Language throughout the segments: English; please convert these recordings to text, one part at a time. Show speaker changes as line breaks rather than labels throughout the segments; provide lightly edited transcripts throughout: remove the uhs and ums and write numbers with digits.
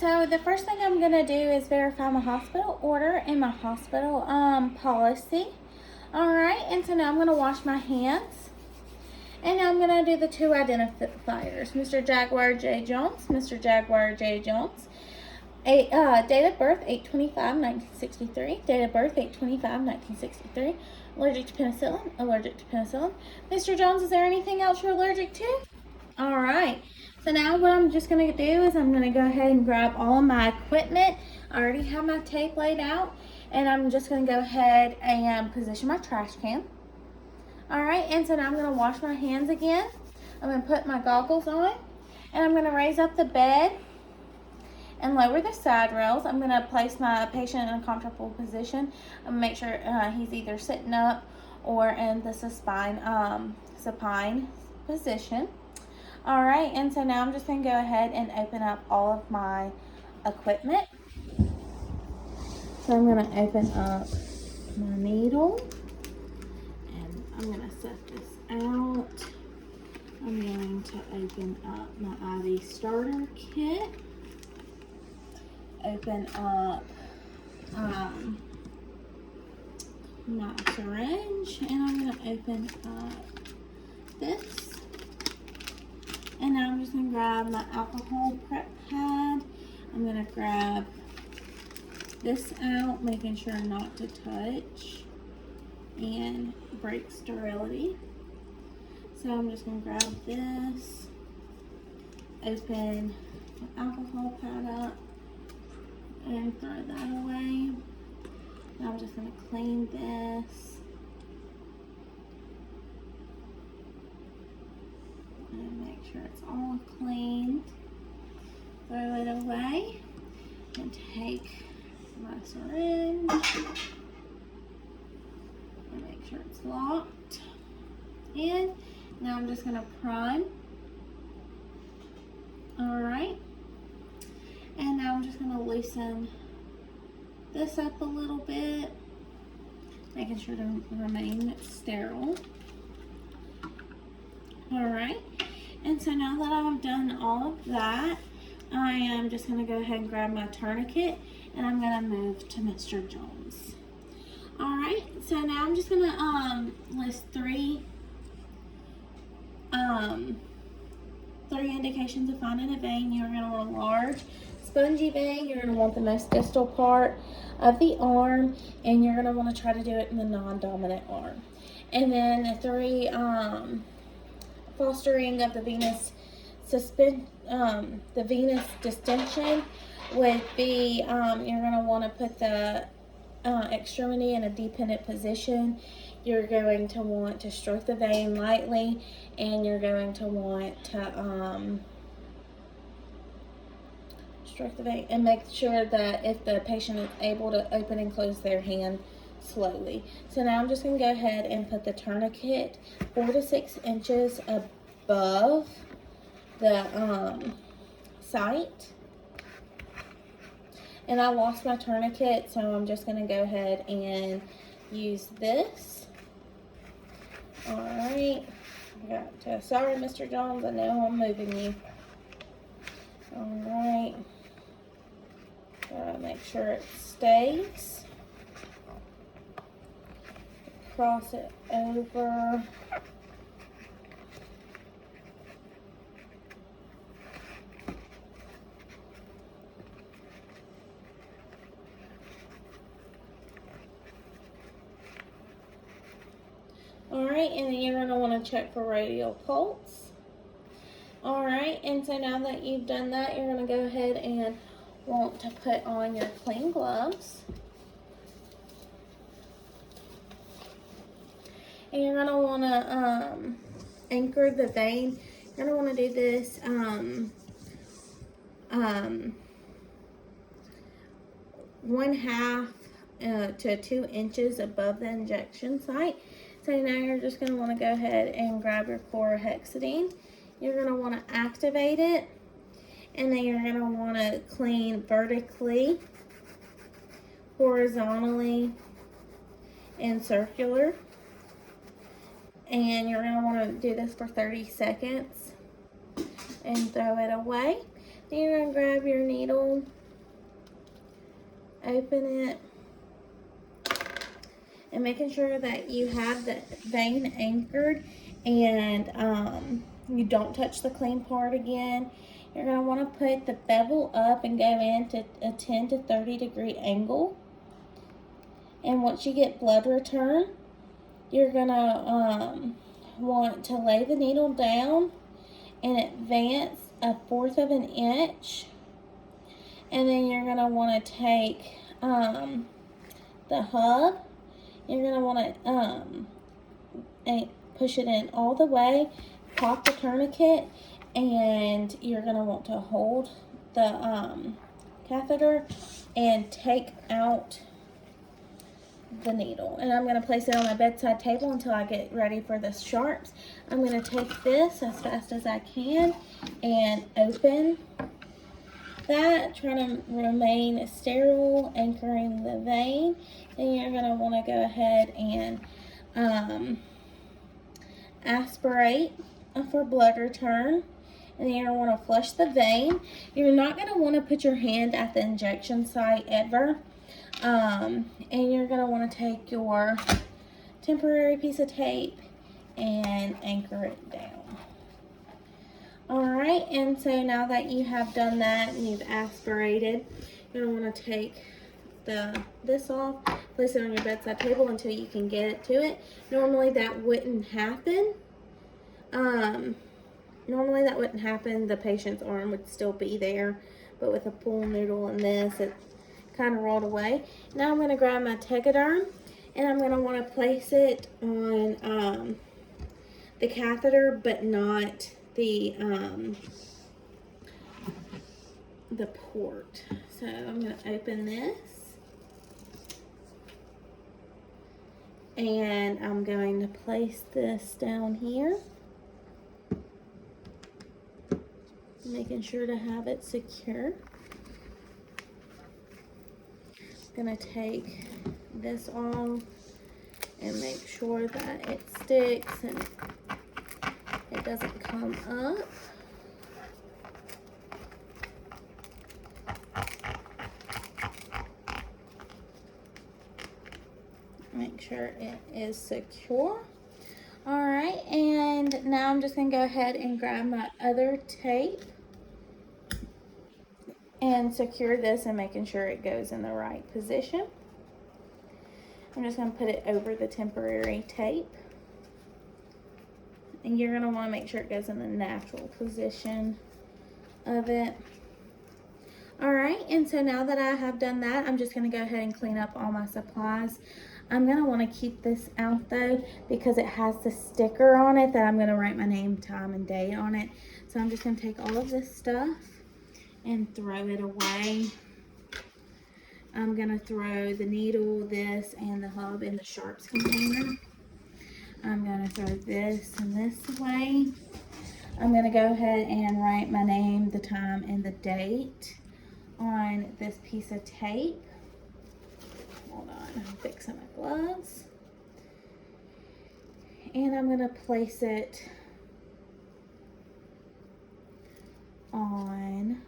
so the first thing I'm going to do is verify my hospital order and my hospital policy. Alright, and so now I'm going to wash my hands. And now I'm going to do the two identifiers. Mr. Jaguar J. Jones, Mr. Jaguar J. Jones. Date of birth, 8/25/1963. Date of birth, 8/25/1963. Allergic to penicillin, allergic to penicillin. Mr. Jones, is there anything else you're allergic to? Alright, so now what I'm just going to do is I'm going to go ahead and grab all of my equipment. I already have my tape laid out. And I'm just going to go ahead and position my trash can. Alright, and so now I'm going to wash my hands again. I'm going to put my goggles on. And I'm going to raise up the bed and lower the side rails. I'm going to place my patient in a comfortable position and make sure he's either sitting up or in the supine position. Alright, and so now I'm just going to go ahead and open up all of my equipment. So I'm going to open up my needle and I'm going to set this out. I'm going to open up my IV starter kit. Open up my syringe, and I'm going to open up this. And now I'm just going to grab my alcohol prep pad. I'm going to grab this out, making sure not to touch and break sterility. So I'm just going to grab this, open the alcohol pad up, and throw that away. Now I'm just going to clean this. And make sure it's all cleaned. Throw it away. And take my syringe. And make sure it's locked. And now I'm just going to prime. Alright. And now I'm just going to loosen this up a little bit, making sure to remain sterile. Alright, and so now that I've done all of that, I am just going to go ahead and grab my tourniquet and I'm going to move to Mr. Jones. Alright, so now I'm just going to list three indications of finding a vein. You're going to want a large, spongy vein. You're going to want the most distal part of the arm, and you're going to want to try to do it in the non-dominant arm. And then the three fostering of the venous the venous distension would be you're going to want to put the extremity in a dependent position. You're going to want to stroke the vein lightly, and you're going to want to stroke the vein and make sure that if the patient is able to open and close their hand slowly. So now I'm just going to go ahead and put the tourniquet 4 to 6 inches above the site. And I lost my tourniquet, so I'm just going to go ahead and use this. Alright. Sorry, Mr. Jones, I know I'm moving you. Alright. Gotta make sure it stays. Cross it over. Alright, and then you're going to want to check for radial pulse. Alright, and so now that you've done that, you're going to go ahead and want to put on your clean gloves. And you're going to want to anchor the vein. You're going to want to do this 1/2 to 2 inches above the injection site. So now you're just going to want to go ahead and grab your chlorhexidine. You're going to want to activate it, and then you're going to want to clean vertically, horizontally, and circular. And you're going to want to do this for 30 seconds and throw it away. Then you're going to grab your needle, open it, and making sure that you have the vein anchored and you don't touch the clean part again. You're going to want to put the bevel up and go into a 10 to 30 degree angle. And once you get blood return, you're going to want to lay the needle down and advance 1/4 of an inch. And then you're going to want to take the hub. You're going to want to push it in all the way, pop the tourniquet, and you're going to want to hold the catheter and take out the needle. And I'm going to place it on my bedside table until I get ready for the sharps. I'm going to take this as fast as I can and open that, trying to remain sterile, anchoring the vein. Then you're going to want to go ahead and aspirate for blood return. And then you're going to want to flush the vein. You're not going to want to put your hand at the injection site ever. And you're going to want to take your temporary piece of tape and anchor it down. Alright, and so now that you have done that and you've aspirated, you're going to want to take this off, place it on your bedside table until you can get to it. Normally that wouldn't happen. The patient's arm would still be there, but with a pool noodle and this, it kind of rolled away. Now I'm going to grab my Tegaderm and I'm going to want to place it on the catheter, but not the port. So I'm going to open this and I'm going to place this down here, making sure to have it secure. I'm going to take this off and make sure that it sticks and it doesn't come up. Make sure it is secure. Alright, and now I'm just going to go ahead and grab my other tape and secure this and making sure it goes in the right position. I'm just going to put it over the temporary tape. And you're going to want to make sure it goes in the natural position of it. Alright, and so now that I have done that, I'm just going to go ahead and clean up all my supplies. I'm going to want to keep this out though because it has the sticker on it that I'm going to write my name, time, and date on it. So I'm just going to take all of this stuff and throw it away. I'm going to throw the needle, this, and the hub in the sharps container. I'm going to throw this and this away. I'm going to go ahead and write my name, the time, and the date on this piece of tape. Hold on, I'm fixing my gloves. And I'm going to place it on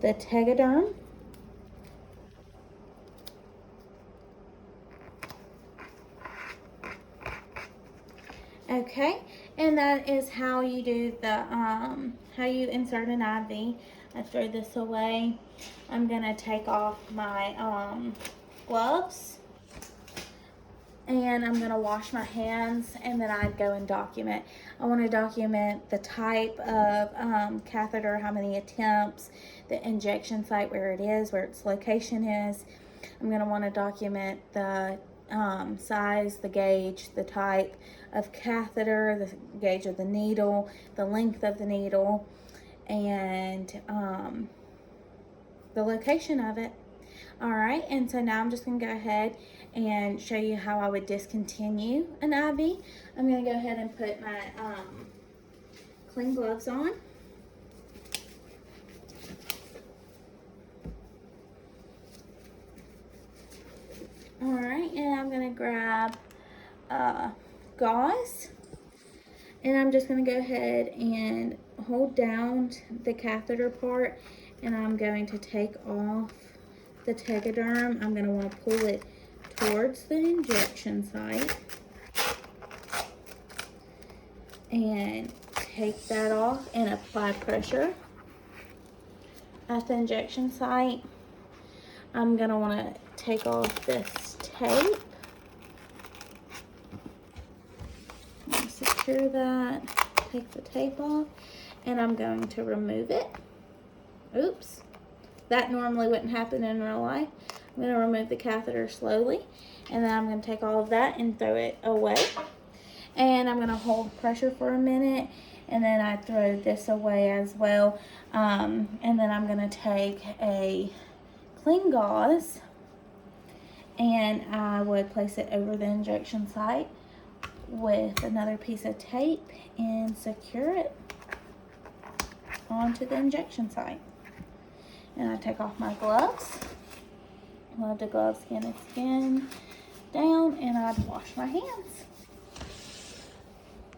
the Tegaderm. Okay, and that is how you do the how you insert an IV. I throw this away. I'm gonna take off my gloves and I'm gonna wash my hands, and then I'd go and document. I want to document the type of catheter, how many attempts, the injection site, where it is, where its location is. I'm gonna want to document the size, the gauge, the type of catheter, the gauge of the needle, the length of the needle, and the location of it. Alright, and so now I'm just going to go ahead and show you how I would discontinue an IV. I'm going to go ahead and put my clean gloves on. Alright, and I'm going to grab gauze, And I'm just going to go ahead and hold down the catheter part, and I'm going to take off the Tegaderm. I'm going to want to pull it towards the injection site and take that off and apply pressure at the injection site. I'm going to want to take off this tape. Secure that, take the tape off, and I'm going to remove it. Oops, that normally wouldn't happen in real life. I'm going to remove the catheter slowly, and then I'm going to take all of that and throw it away. And I'm going to hold pressure for a minute, and then I throw this away as well. And then I'm going to take a clean gauze, and I would place it over the injection site with another piece of tape and secure it onto the injection site. And I take off my gloves. Love the glove skin and skin down, and I'd wash my hands.